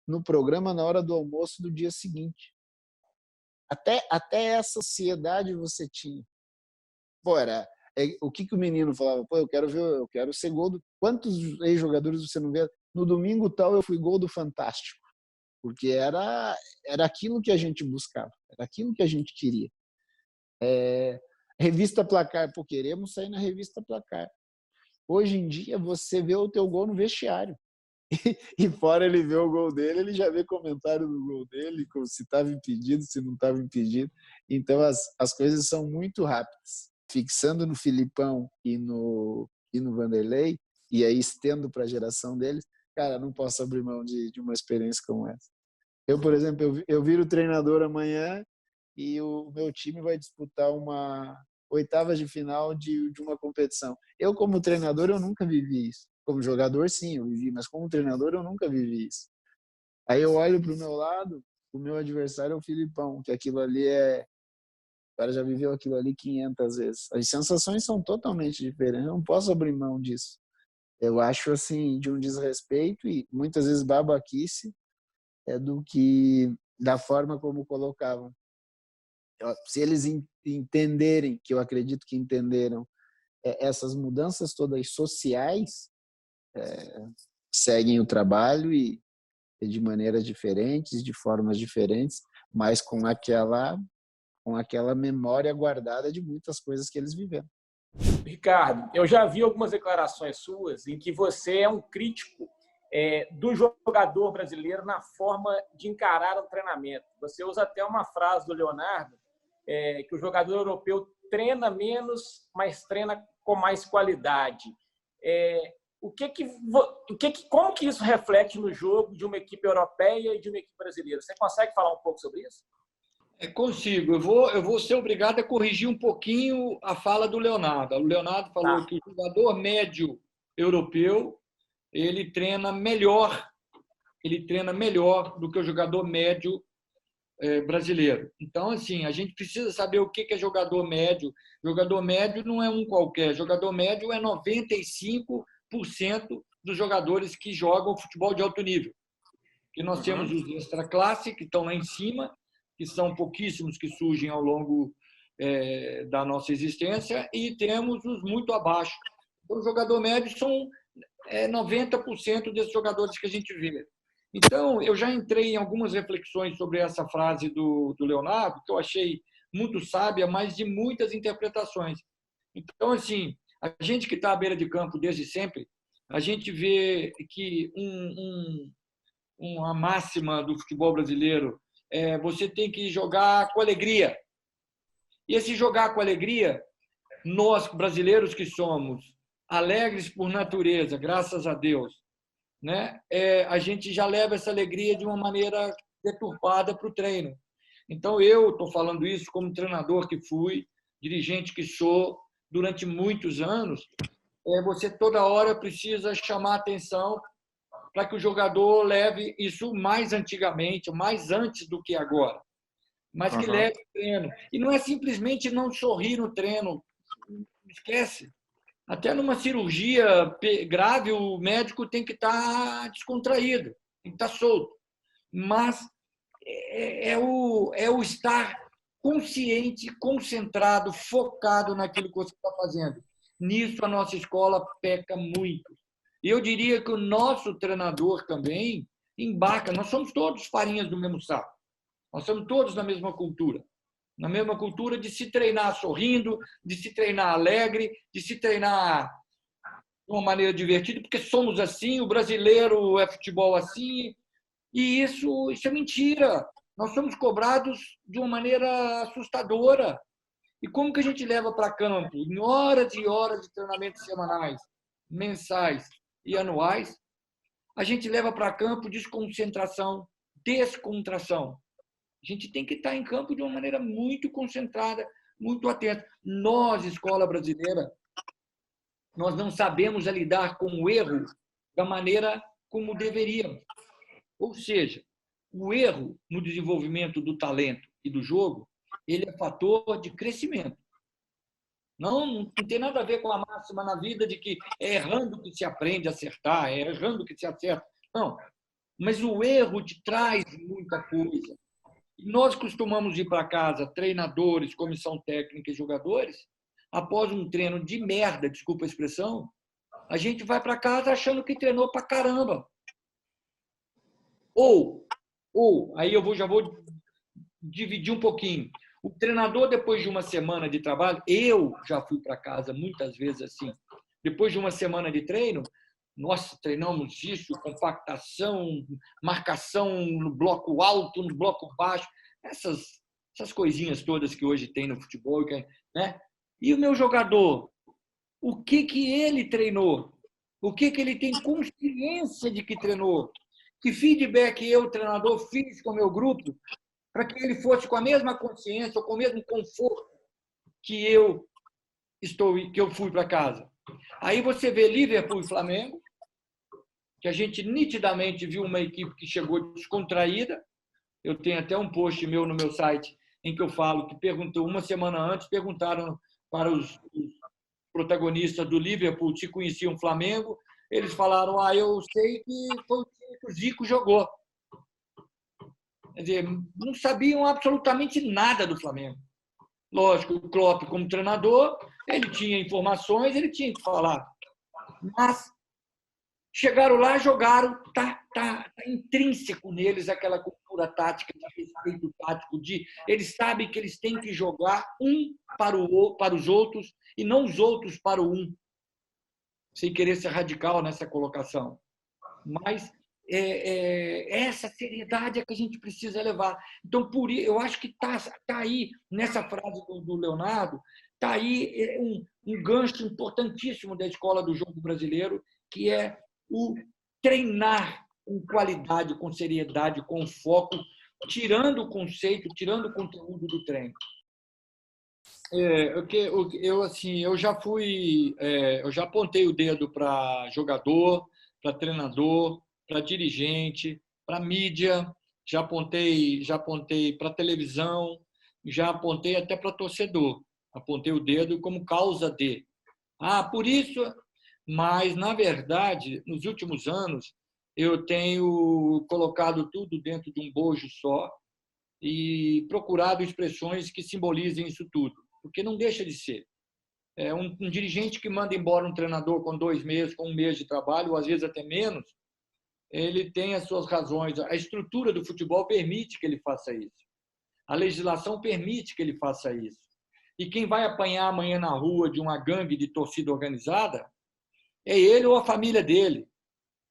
no programa na hora do almoço do dia seguinte. Até essa ansiedade você tinha. O que o menino falava? Eu quero ser gol Quantos ex-jogadores você não vê? No domingo tal eu fui gol do Fantástico. Porque era aquilo que a gente buscava, era aquilo que a gente queria. Revista Placar, queremos sair na Revista Placar. Hoje em dia, você vê o teu gol no vestiário. E fora ele vê o gol dele, ele já vê comentário do gol dele, se estava impedido, se não estava impedido. Então, as coisas são muito rápidas. Fixando no Filipão e no Vanderlei, e aí estendo para a geração deles, cara, não posso abrir mão de uma experiência como essa. Eu, por exemplo, eu viro treinador amanhã e o meu time vai disputar uma oitavas de final de uma competição. Eu, como treinador, eu nunca vivi isso. Como jogador, sim, eu vivi, mas como treinador, eu nunca vivi isso. Aí eu olho para o meu lado, o meu adversário é o Filipão, que aquilo ali o cara já viveu aquilo ali 500 vezes. As sensações são totalmente diferentes, eu não posso abrir mão disso. Eu acho, assim, de um desrespeito e muitas vezes babaquice da forma como colocavam. Se eles entenderem, que eu acredito que entenderam, essas mudanças todas sociais, seguem o trabalho e de maneiras diferentes, de formas diferentes, mas com aquela memória guardada de muitas coisas que eles viveram. Ricardo, eu já vi algumas declarações suas em que você é um crítico do jogador brasileiro na forma de encarar o treinamento. Você usa até uma frase do Leonardo, que o jogador europeu treina menos, mas treina com mais qualidade. Como que isso reflete no jogo de uma equipe europeia e de uma equipe brasileira? Você consegue falar um pouco sobre isso? Consigo. Eu vou ser obrigado a corrigir um pouquinho a fala do Leonardo. O Leonardo falou que o jogador médio europeu ele treina melhor do que o jogador médio brasileiro. Então, assim, a gente precisa saber o que é jogador médio. Jogador médio não é um qualquer. Jogador médio é 95% dos jogadores que jogam futebol de alto nível. E nós temos os extra-classe, que estão lá em cima, que são pouquíssimos que surgem ao longo da nossa existência, e temos os muito abaixo. Então, o jogador médio são 90% desses jogadores que a gente vê. Então, eu já entrei em algumas reflexões sobre essa frase do Leonardo, que eu achei muito sábia, mas de muitas interpretações. Então, assim, a gente que está à beira de campo desde sempre, a gente vê que uma máxima do futebol brasileiro você tem que jogar com alegria. E esse jogar com alegria, nós brasileiros que somos alegres por natureza, graças a Deus, né? A gente já leva essa alegria de uma maneira deturpada para o treino. Então, eu estou falando isso como treinador que fui, dirigente que sou, durante muitos anos, você toda hora precisa chamar atenção para que o jogador leve isso mais antigamente, mais antes do que agora, mas que leve o treino. E não é simplesmente não sorrir no treino, esquece. Até numa cirurgia grave, o médico tem que estar descontraído, tem que estar solto. Mas é o estar consciente, concentrado, focado naquilo que você está fazendo. Nisso a nossa escola peca muito. E eu diria que o nosso treinador também embarca. Nós somos todos farinhas do mesmo saco. Nós somos todos na mesma cultura. Na mesma cultura de se treinar sorrindo, de se treinar alegre, de se treinar de uma maneira divertida, porque somos assim, o brasileiro é futebol assim, e isso é mentira. Nós somos cobrados de uma maneira assustadora. E como que a gente leva para campo, em horas e horas de treinamentos semanais, mensais e anuais, a gente leva para campo desconcentração, descontração. A gente tem que estar em campo de uma maneira muito concentrada, muito atenta. Nós, escola brasileira, nós não sabemos lidar com o erro da maneira como deveríamos. Ou seja, o erro no desenvolvimento do talento e do jogo, ele é fator de crescimento. Não tem nada a ver com a máxima na vida de que é errando que se aprende a acertar, é errando que se acerta. Não. Mas o erro te traz muita coisa. E nós costumamos ir para casa, treinadores, comissão técnica e jogadores, após um treino de merda, desculpa a expressão, a gente vai para casa achando que treinou para caramba. Ou aí já vou dividir um pouquinho. O treinador, depois de uma semana de trabalho, eu já fui para casa muitas vezes assim, depois de uma semana de treino, nossa, treinamos isso, compactação, marcação no bloco alto, no bloco baixo, essas coisinhas todas que hoje tem no futebol, né? E o meu jogador, o que ele treinou? O que ele tem consciência de que treinou? Que feedback eu, treinador, fiz com o meu grupo para que ele fosse com a mesma consciência ou com o mesmo conforto que eu fui para casa? Aí você vê Liverpool e Flamengo, que a gente nitidamente viu uma equipe que chegou descontraída. Eu tenho até um post meu no meu site em que eu falo que uma semana antes, perguntaram para os protagonistas do Liverpool se conheciam o Flamengo. Eles falaram, eu sei que foi o time que o Zico jogou. Quer dizer, não sabiam absolutamente nada do Flamengo. Lógico, o Klopp, como treinador, ele tinha informações, ele tinha que falar. Mas chegaram lá, jogaram, tá intrínseco neles aquela cultura tática, de respeito tático, eles sabem que eles têm que jogar um para os outros e não os outros para o um, sem querer ser radical nessa colocação. Mas essa seriedade é que a gente precisa levar. Então, eu acho que está aí, nessa frase do Leonardo, está aí um gancho importantíssimo da escola do jogo brasileiro, que é o treinar com qualidade, com seriedade, com foco, tirando o conceito, tirando o conteúdo do treino. Eu já apontei o dedo para jogador, para treinador, para dirigente, para mídia, já apontei para televisão, já apontei até para torcedor. Apontei o dedo como causa de. Por isso, mas, na verdade, nos últimos anos, eu tenho colocado tudo dentro de um bojo só e procurado expressões que simbolizem isso tudo, porque não deixa de ser. Um dirigente que manda embora um treinador com 2 meses, com 1 mês de trabalho, ou às vezes até menos, ele tem as suas razões. A estrutura do futebol permite que ele faça isso. A legislação permite que ele faça isso. E quem vai apanhar amanhã na rua de uma gangue de torcida organizada é ele ou a família dele.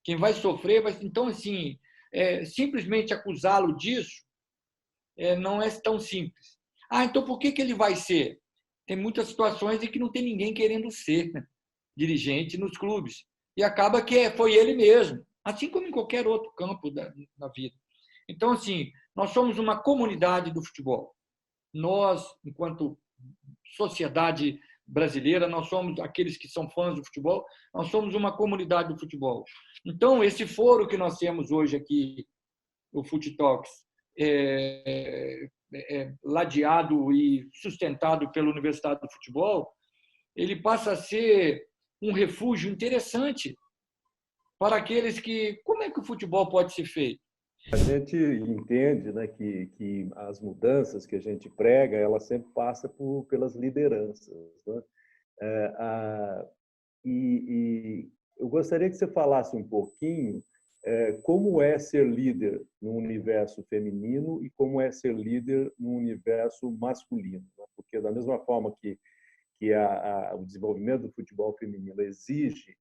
Quem vai sofrer vai... Então, assim, simplesmente acusá-lo disso não é tão simples. Então por que ele vai ser? Tem muitas situações em que não tem ninguém querendo ser dirigente nos clubes. E acaba que foi ele mesmo, assim como em qualquer outro campo da vida. Então, assim, nós somos uma comunidade do futebol. Nós, enquanto sociedade brasileira, nós somos aqueles que são fãs do futebol, nós somos uma comunidade do futebol. Então, esse foro que nós temos hoje aqui, o Fute Talks, ladeado e sustentado pela Universidade do Futebol, ele passa a ser um refúgio interessante para aqueles que... Como é que o futebol pode ser feito? A gente entende, né, que as mudanças que a gente prega, ela sempre passa pelas lideranças, né? E eu gostaria que você falasse um pouquinho como é ser líder no universo feminino e como é ser líder no universo masculino, né? Porque da mesma forma que o desenvolvimento do futebol feminino exige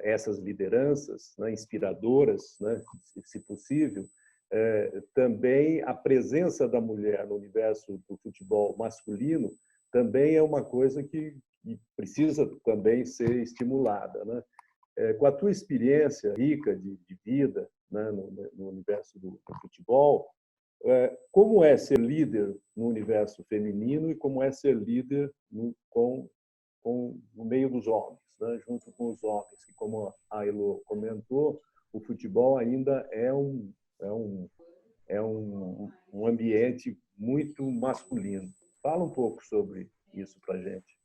essas lideranças, né, inspiradoras, né, se possível, também a presença da mulher no universo do futebol masculino também é uma coisa que precisa também ser estimulada, né? Com a tua experiência rica de vida, né, no universo do futebol, como é ser líder no universo feminino e como é ser líder no meio dos homens, né, junto com os homens, que, como a Elo comentou, o futebol ainda é um ambiente muito masculino. Fala um pouco sobre isso para a gente.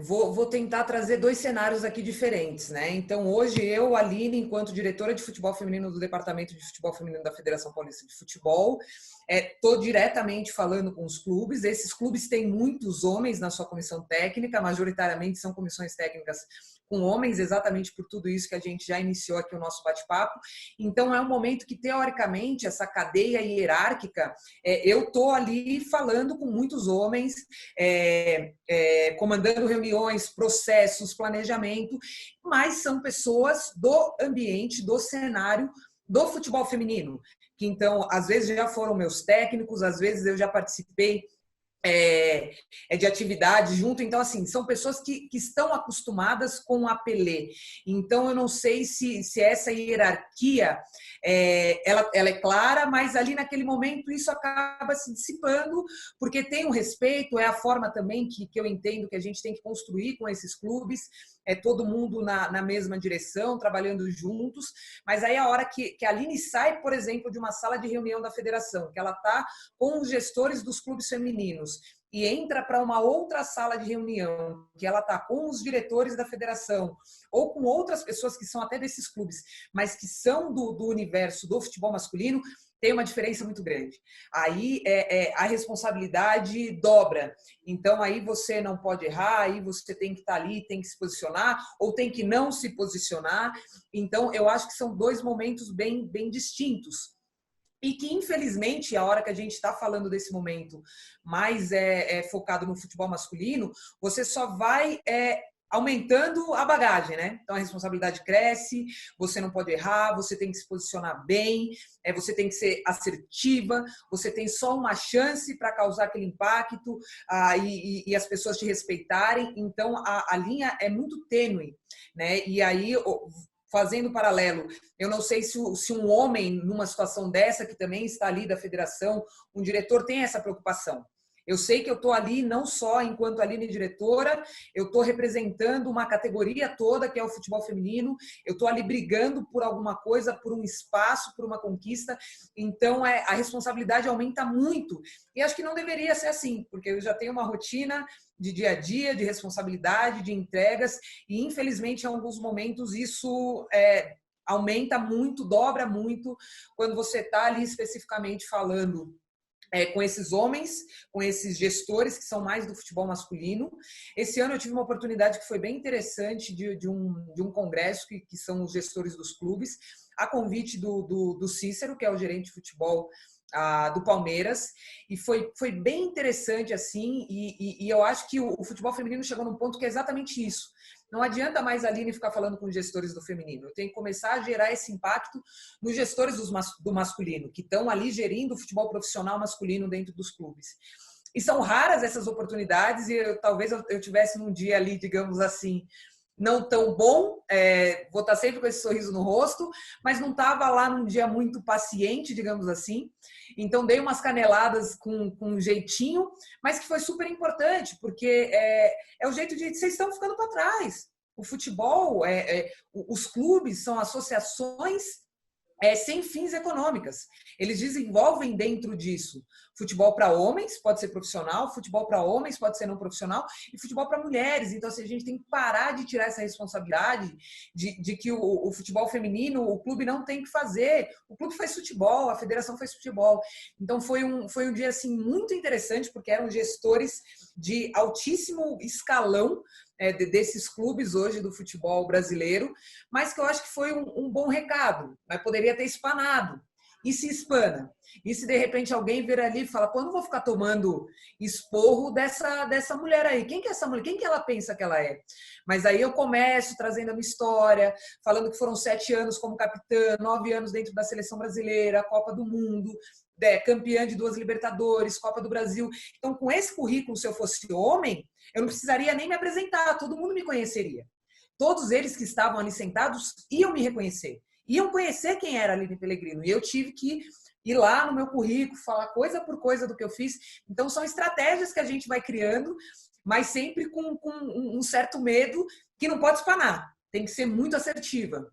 Vou tentar trazer 2 cenários aqui diferentes, né? Então, hoje eu, Aline, enquanto diretora de futebol feminino do Departamento de Futebol Feminino da Federação Paulista de Futebol, estou diretamente falando com os clubes. Esses clubes têm muitos homens na sua comissão técnica, majoritariamente são comissões técnicas com homens, exatamente por tudo isso que a gente já iniciou aqui o nosso bate-papo. Então, é um momento que, teoricamente, essa cadeia hierárquica, eu estou ali falando com muitos homens, comandando reuniões, processos, planejamento, mas são pessoas do ambiente, do cenário do futebol feminino, que então, às vezes já foram meus técnicos, às vezes eu já participei de atividade junto. Então, assim, são pessoas que estão acostumadas com a Pelé. Então, eu não sei se essa hierarquia ela é clara, mas ali naquele momento isso acaba se dissipando, porque tem um respeito, é a forma também que eu entendo que a gente tem que construir com esses clubes, todo mundo na mesma direção, trabalhando juntos. Mas aí a hora que a Aline sai, por exemplo, de uma sala de reunião da federação, que ela está com os gestores dos clubes femininos e entra para uma outra sala de reunião, que ela está com os diretores da federação ou com outras pessoas que são até desses clubes, mas que são do universo do futebol masculino, tem uma diferença muito grande. Aí a responsabilidade dobra. Então, aí você não pode errar, aí você tem que estar ali, tem que se posicionar, ou tem que não se posicionar. Então, eu acho que são 2 momentos bem distintos. E que, infelizmente, a hora que a gente está falando desse momento mais focado no futebol masculino, você só vai aumentando a bagagem, né? Então a responsabilidade cresce, você não pode errar, você tem que se posicionar bem, você tem que ser assertiva, você tem só uma chance para causar aquele impacto e as pessoas te respeitarem. Então a linha é muito tênue, né? E aí, fazendo paralelo, eu não sei se um homem numa situação dessa, que também está ali da federação, um diretor tem essa preocupação. Eu sei que eu estou ali não só enquanto Aline diretora, eu estou representando uma categoria toda que é o futebol feminino, eu estou ali brigando por alguma coisa, por um espaço, por uma conquista, então a responsabilidade aumenta muito. E acho que não deveria ser assim, porque eu já tenho uma rotina de dia a dia, de responsabilidade, de entregas, e infelizmente em alguns momentos isso aumenta muito, dobra muito, quando você está ali especificamente falando com esses homens, com esses gestores que são mais do futebol masculino. Esse ano eu tive uma oportunidade que foi bem interessante de um congresso que são os gestores dos clubes, a convite do Cícero, que é o gerente de futebol do Palmeiras, e foi bem interessante assim, e eu acho que o futebol feminino chegou num ponto que é exatamente isso. Não adianta mais a Aline ficar falando com os gestores do feminino. Eu tenho que começar a gerar esse impacto nos gestores do masculino, que estão ali gerindo o futebol profissional masculino dentro dos clubes. E são raras essas oportunidades, e talvez eu tivesse num dia ali, digamos assim, não tão bom, vou estar sempre com esse sorriso no rosto, mas não estava lá num dia muito paciente, digamos assim. Então, dei umas caneladas com um jeitinho, mas que foi super importante, porque é o jeito de... Vocês estão ficando para trás. O futebol, os clubes são associações sem fins econômicas. Eles desenvolvem dentro disso futebol para homens, pode ser profissional, futebol para homens pode ser não profissional, e futebol para mulheres. Então, assim, a gente tem que parar de tirar essa responsabilidade de que o futebol feminino, o clube não tem que fazer. O clube faz futebol, a federação faz futebol. Então, foi um dia assim, muito interessante, porque eram gestores de altíssimo escalão desses clubes hoje do futebol brasileiro, mas que eu acho que foi um bom recado, mas poderia ter espanado. E se espana? E se de repente alguém vir ali e fala, pô, eu não vou ficar tomando esporro dessa mulher aí. Quem que é essa mulher? Quem que ela pensa que ela é? Mas aí eu começo trazendo a minha história, falando que foram 7 anos como capitã, 9 anos dentro da seleção brasileira, Copa do Mundo, campeã de 2 Libertadores, Copa do Brasil. Então, com esse currículo, se eu fosse homem, eu não precisaria nem me apresentar, todo mundo me conheceria. Todos eles que estavam ali sentados iam me reconhecer, iam conhecer quem era a Aline Pellegrino. E eu tive que ir lá no meu currículo, falar coisa por coisa do que eu fiz. Então, são estratégias que a gente vai criando, mas sempre com um certo medo que não pode espanar. Tem que ser muito assertiva.